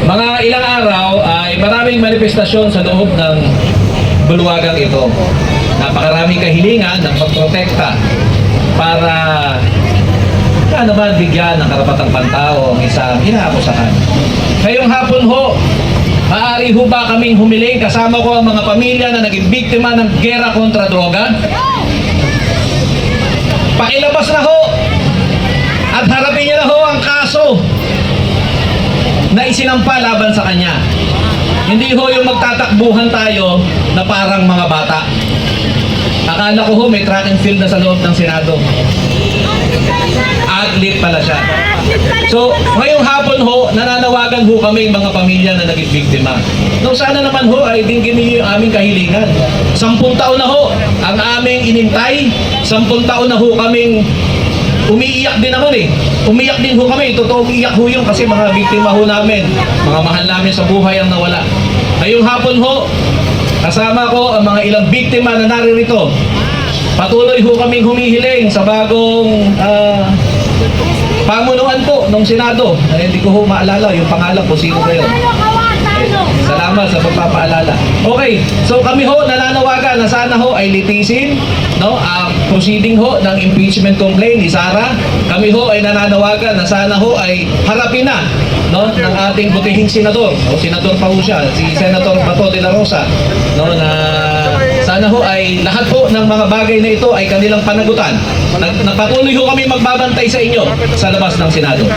Mga ilang araw ay maraming manifestasyon sa loob ng bulwagang ito. Napakaraming kahilingan ng pagprotekta para naman bigyan ng karapatang pantao ang isang inaakusahan. Ngayong hapon ho, maaari ho ba kaming humiling kasama ko ang mga pamilya na naging biktima ng gera kontra droga? Pakilabas na ho at harapin niya na ho ang kaso na isinampa laban sa kanya. Hindi ho yung magtatakbuhan tayo na parang mga bata. Akala ko ho may track and field na sa loob ng Senado. Athlete pala siya. So, ngayong hapon ho, nananawagan ho kami mga pamilya na naging biktima. No, sana naman ho ay dinggin niyo yung aming kahilingan. 10 taon na ho ang aming inintay. 10 taon na ho kaming umiiyak din ako eh. Umiyak din ho kami. Totoong iyak ho yun kasi mga biktima ho namin. Mga mahal namin sa buhay ang nawala. Ngayong hapon ho, kasama ko ang mga ilang biktima na naririto. Patuloy ho kaming humihiling sa bagong pamunuan po ng Senado. Hindi ko ho maalala yung pangalan ko, sino kayo. Salamat sa pagpapaalala. Okay, so kami ho nananawagan na sana ho ay litisin proceeding ho ng impeachment complaint ni Sara. Kami ho ay nananawagan na sana ho ay harapin na ng ating butihing senador. Senador pa ho siya, si Senator Bato de la Rosa. Na sana ho ay lahat po ng mga bagay na ito ay kanilang panagutan. Nagpatuloy ho kami magbabantay sa inyo sa labas ng Senado.